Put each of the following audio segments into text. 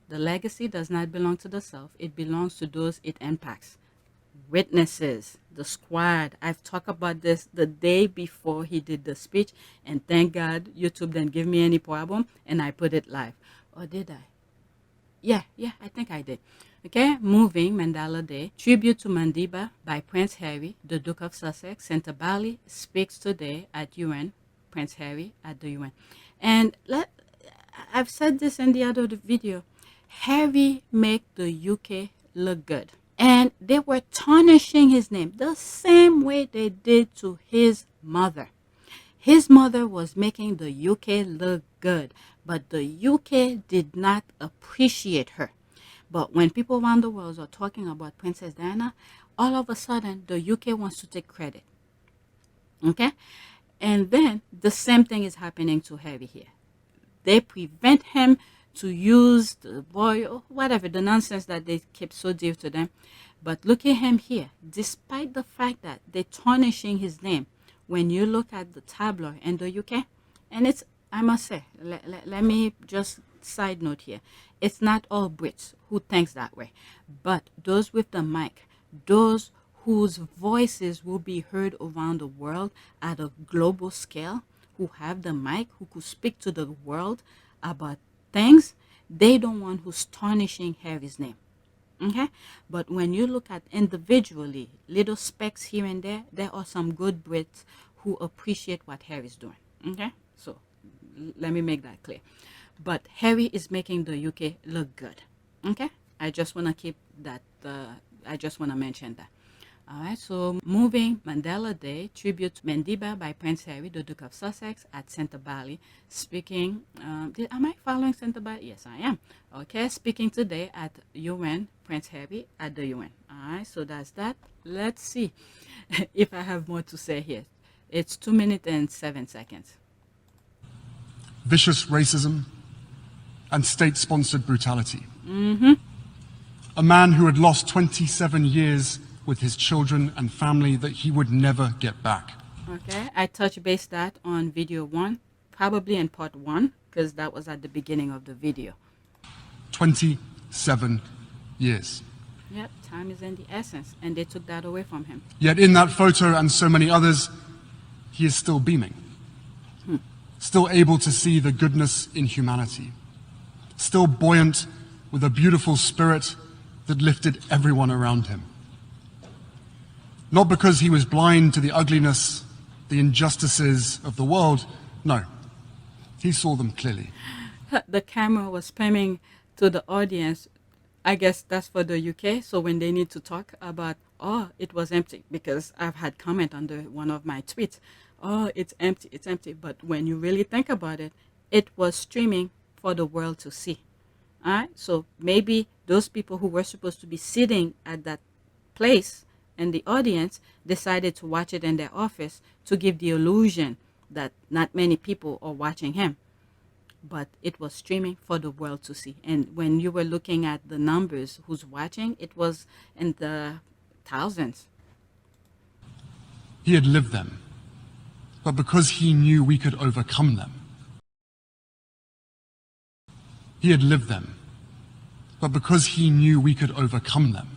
The legacy does not belong to the self. It belongs to those it impacts. Witnesses, the squad. I've talked about this the day before he did the speech, and thank God YouTube didn't give me any problem, and I put it live. Or did I? Yeah, I think I did. Okay, moving Mandela Day. Tribute to Mandiba by Prince Harry, the Duke of Sussex. Senator Bali speaks today at UN. Prince Harry at the UN. And I've said this in the other video. Harry make the UK look good. And they were tarnishing his name the same way they did to his mother. His mother was making the UK look good, but the UK did not appreciate her. But when people around the world are talking about Princess Diana, all of a sudden the UK wants to take credit. Okay? And then the same thing is happening to Harry here. They prevent him to use the boy or whatever, the nonsense that they keep so dear to them. But look at him here. Despite the fact that they're tarnishing his name, when you look at the tabloid in the UK, and it's, I must say, let me just side note here. It's not all Brits who thinks that way, but those with the mic, those whose voices will be heard around the world at a global scale, who have the mic, who could speak to the world about things, they don't want who's tarnishing Harry's name. Okay? But when you look at individually, little specks here and there are some good Brits who appreciate what Harry's doing. Okay? So let me make that clear. But Harry is making the UK look good. Okay? I just want to keep that, I just want to mention that. All right, so moving Mandela Day, tribute to Mandiba by Prince Harry, the Duke of Sussex at Senator Bali. Speaking, am I following Senator Bali? Yes, I am. Okay, speaking today at UN, Prince Harry at the UN. All right, so that's that. Let's see if I have more to say here. It's 2 minutes and 7 seconds. Vicious racism and state-sponsored brutality. Mm-hmm. A man who had lost 27 years with his children and family that he would never get back. Okay, I touched base that on video 1, probably in part 1, because that was at the beginning of the video. 27 years. Yep, time is in the essence, and they took that away from him. Yet in that photo and so many others, he is still beaming. Still able to see the goodness in humanity. Still buoyant with a beautiful spirit that lifted everyone around him. Not because he was blind to the ugliness, the injustices of the world. No, he saw them clearly. The camera was spamming to the audience. I guess that's for the UK. So when they need to talk about, oh, it was empty, because I've had comment under one of my tweets. Oh, it's empty, it's empty. But when you really think about it, it was streaming for the world to see. All right. So maybe those people who were supposed to be sitting at that place and the audience decided to watch it in their office to give the illusion that not many people are watching him. But it was streaming for the world to see. And when you were looking at the numbers who's watching, it was in the thousands. He had lived them, but because he knew we could overcome them. He had lived them, but because he knew we could overcome them.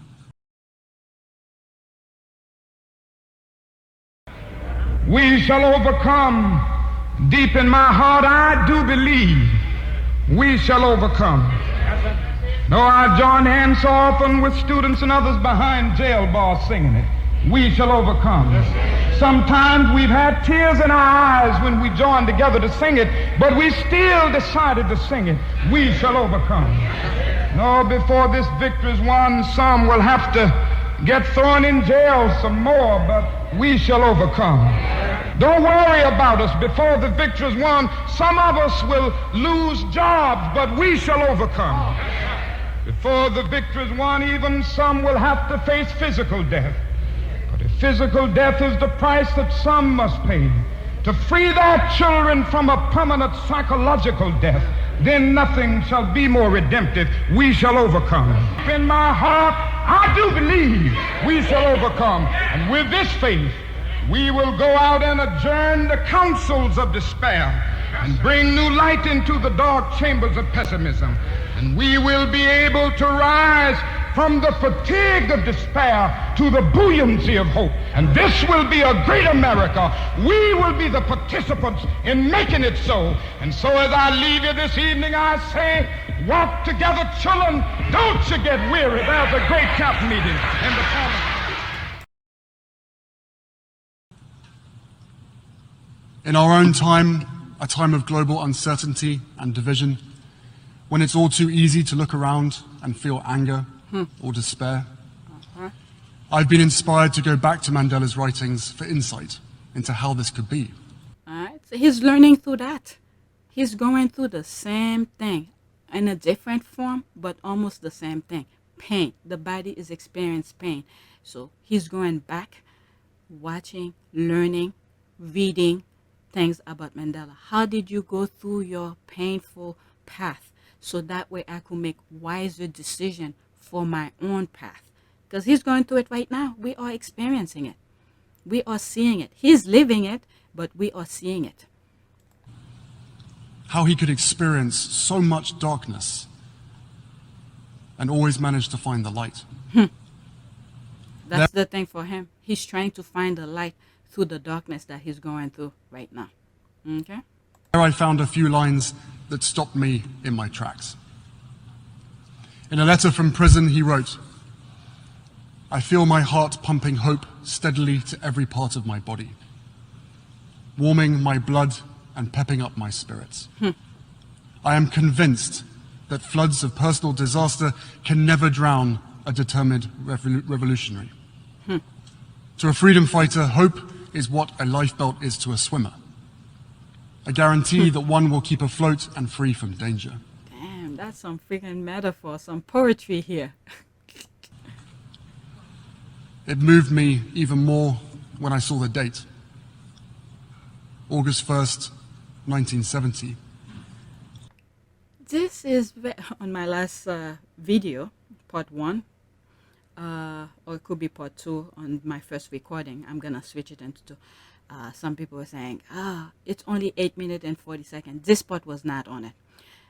We shall overcome. Deep in my heart, I do believe we shall overcome. Though I join hands so often with students and others behind jail bars singing it, we shall overcome. Sometimes we've had tears in our eyes when we joined together to sing it, but we still decided to sing it. We shall overcome. No, before this victory's won, some will have to get thrown in jail some more, but we shall overcome. Don't worry about us. Before the victory's won, some of us will lose jobs, but we shall overcome. Before the victory's won, even some will have to face physical death. But if physical death is the price that some must pay to free their children from a permanent psychological death, then nothing shall be more redemptive. We shall overcome. In my heart, I do believe we shall overcome. And with this faith, we will go out and adjourn the councils of despair and bring new light into the dark chambers of pessimism. And we will be able to rise from the fatigue of despair to the buoyancy of hope. And this will be a great America. We will be the participants in making it so. And so as I leave you this evening, I say, walk together, children. Don't you get weary. There's a great camp meeting in the corner. In our own time, a time of global uncertainty and division, when it's all too easy to look around and feel anger or despair, I've been inspired to go back to Mandela's writings for insight into how this could be. All right, so he's learning through that. He's going through the same thing in a different form, but almost the same thing. Pain. The body is experiencing pain. So he's going back, watching, learning, reading things about Mandela. How did you go through your painful path? So that way I could make wiser decision for my own path. Because he's going through it right now. We are experiencing it. We are seeing it. He's living it, but we are seeing it. How he could experience so much darkness and always manage to find the light. That's the thing for him. He's trying to find the light through the darkness that he's going through right now. Okay? There I found a few lines that stopped me in my tracks. In a letter from prison, he wrote, "I feel my heart pumping hope steadily to every part of my body, warming my blood and pepping up my spirits. I am convinced that floods of personal disaster can never drown a determined revolutionary. To a freedom fighter, hope is what a lifebelt is to a swimmer, a guarantee that one will keep afloat and free from danger." Damn, that's some freaking metaphor, some poetry here. It moved me even more when I saw the date, August 1st, 1970. This is on my last video, part 1, or it could be part 2 on my first recording. I'm going to switch it into 2. Some people were saying, it's only 8 minutes and 40 seconds. This part was not on it,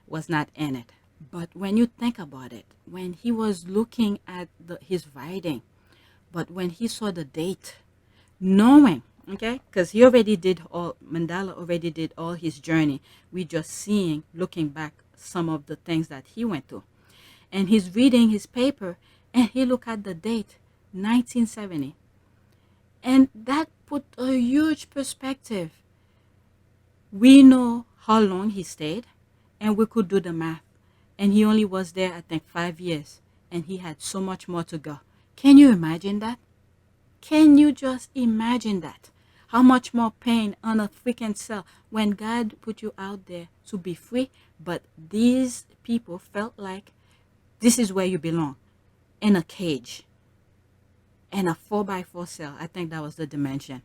was not in it. But when you think about it, when he was looking at his writing, but when he saw the date, knowing, okay, because he already did all, Mandela already did all his journey. We just seeing, looking back, some of the things that he went through. And he's reading his paper, and he look at the date, 1970. And that put a huge perspective. We know how long he stayed, and we could do the math. And he only was there, I think, 5 years, and he had so much more to go. Can you imagine that? Can you just imagine that? How much more pain on a freaking cell when God put you out there to be free, but these people felt like this is where you belong, in a cage, in a 4x4 cell. I think that was the dimension.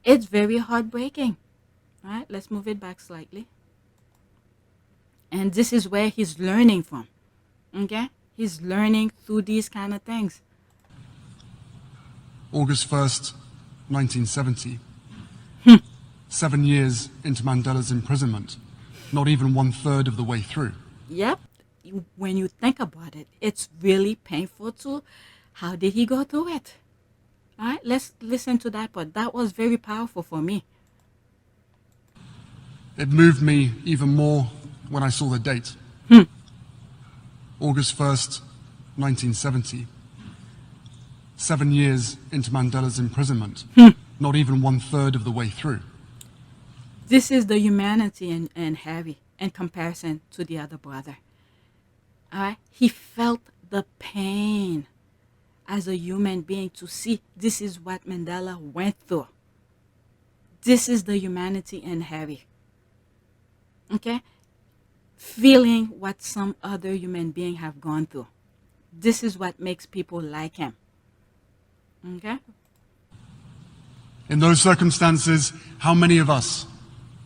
It's very heartbreaking. All right, let's move it back slightly. And this is where he's learning from. Okay? He's learning through these kind of things. August 1st, 1970. 7 years into Mandela's imprisonment, not even 1/3 of the way through. Yep. When you think about it, it's really painful too. How did he go through it? All right, let's listen to that part. That was very powerful for me. It moved me even more when I saw the date. August 1st, 1970. 7 years into Mandela's imprisonment, not even 1/3 of the way through. This is the humanity in Harry in comparison to the other brother. All right? He felt the pain as a human being to see this is what Mandela went through. This is the humanity in Harry. Okay? Feeling what some other human being have gone through. This is what makes people like him. Okay? In those circumstances, how many of us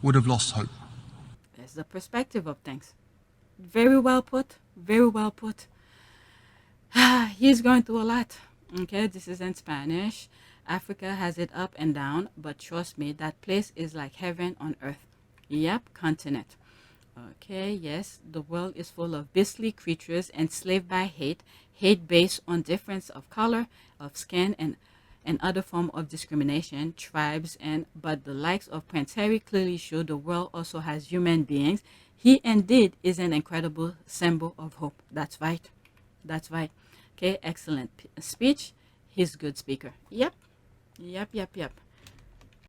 would have lost hope? There's the perspective of things. Very well put. Very well put. He's going through a lot. Okay, this is in Spanish. Africa has it up and down, but trust me, that place is like heaven on earth. Yep, continent. Okay, yes, the world is full of beastly creatures enslaved by hate, hate based on difference of color, of skin, and other form of discrimination, tribes, and but the likes of Prince Harry clearly show the world also has human beings. He indeed is an incredible symbol of hope. That's right. That's right. Okay, excellent speech. He's a good speaker. Yep. Yep, yep, yep.